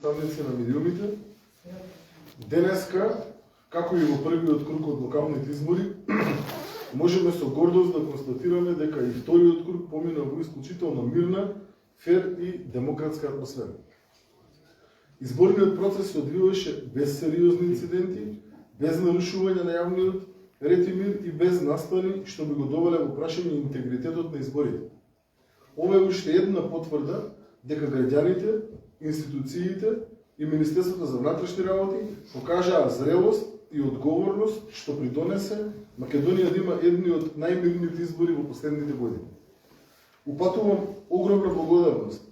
представници на медиумите. Денеска, како и во првиот круг од локалните избори, можеме со гордост да констатираме дека и вториот круг помина во исклучително мирна, фер и демократска атмосфера. Изборниот процес се одвиваше без сериозни инциденти, без нарушување на јавниот ред и мир и без настани што би го довеле во прашање интегритетот на изборите. Ова е уште една потврда дека граѓаните, институциите и Министерството за внатрешни работи покажаа зрелост и одговорност што придонесе Македонија да има едни од најмирните избори во последните години. Упатувам огромна благодарност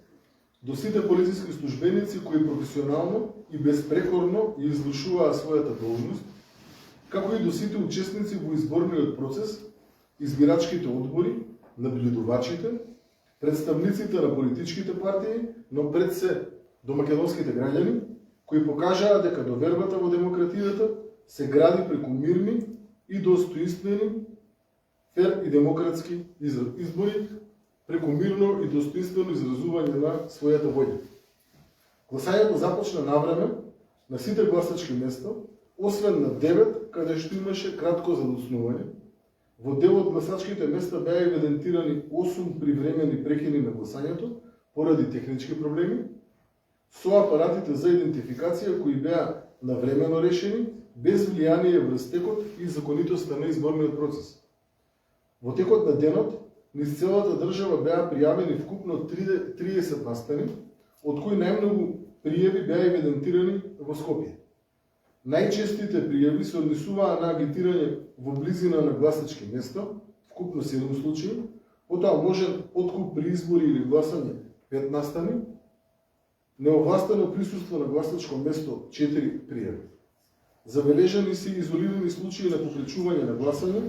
до сите полициски службеници кои професионално и безпрекорно ја извршуваа својата должност, како и до сите учесници во изборниот процес, избирачките одбори, наблюдувачите, представниците на политичките партии, но пред се до македонските граѓани, кои покажаа дека довербата во демократијата се гради преку мирни и достоинствени, фер и демократски избори, преку мирно и достоинствено изразување на својата волја. Гласањето започна навреме на сите гласачки места, освен на 9, каде што имаше кратко задоснување. Во дел од гласачките места беа евидентирани 8 привремени прекини на гласањето поради технички проблеми, со апаратите за идентификација кои беа навремено решени, без влијание врз текот и законитоста на изборниот процес. Во текот на денот, низ целата држава беа пријавени вкупно 30 настани, од кои најмногу пријави беа евидентирани во Скопје. Најчестите пријави се однесуваа на агитирање во близина на гласачки места, вкупно 7 случаи, потоа можен откуп при избори или гласање 5 настани, неовластено присуство на гласачко место 4 пријави. Забележани се изолирани случаи на попречување на гласање,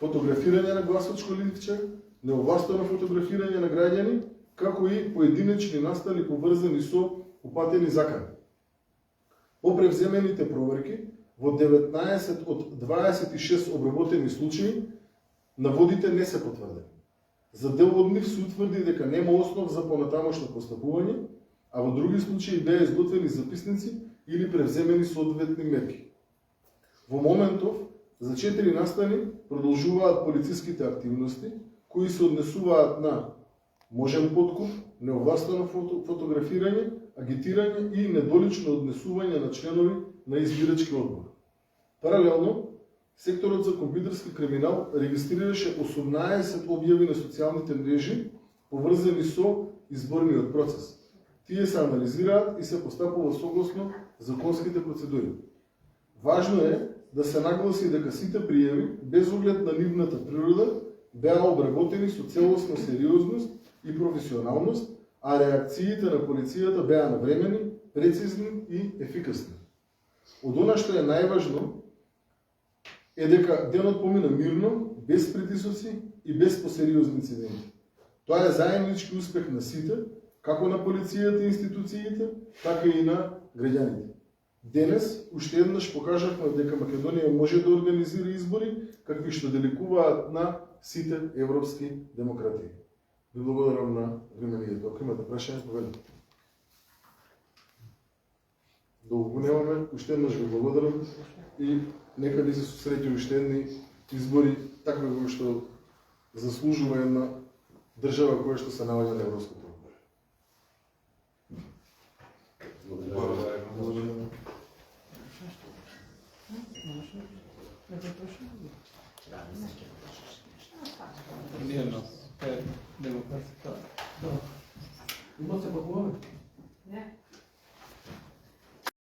фотографирање на гласачко лифче, неовластено фотографирање на граѓани, како и поединечни настани поврзани со упатени закани. По превземените проверки, во 19 од 26 обработени случаи, наводите не се потврдени. За дел од нив се утврди дека нема основ за понатамошно постапување, а во други случаи беа изготвени записници или превземени соодветни мерки. Во моментов, за 4 настани продолжуваат полициските активности, кои се однесуваат на можен подкуп, неовластено фотографирање, агитирање и недолично однесување на членови на избирачки одбор. Паралелно, секторот за компјутерски криминал регистрираше 18 објави на социјалните мрежи поврзани со изборниот процес. Тие се анализираат и се постапува согласно законските процедури. Важно е да се нагласи дека сите пријави, без оглед на нивната природа, беа обработени со целосна сериозност и професионалност, а реакциите на полицијата беа навремени, прецизни и ефикасни. Од она што е најважно е дека денот помина мирно, без притисоци и без посериозни инциденти. Тоа е заеднички успех на сите, како на полицијата и институциите, така и на граѓаните. Денес уште еднаш покажавме дека Македонија може да организира избори какви што деликуваат на сите европски демократии. Ви благодарам на вниманието. Ако имате прашање, поведете. Долго го немаме, уште еднаш ви благодарам и нека ни се сосреќи уште едни избори, такви кои што заслужува една држава која што се наоѓа на европското одбор. Благодарам. Демократска. Има се пакуваме? Не.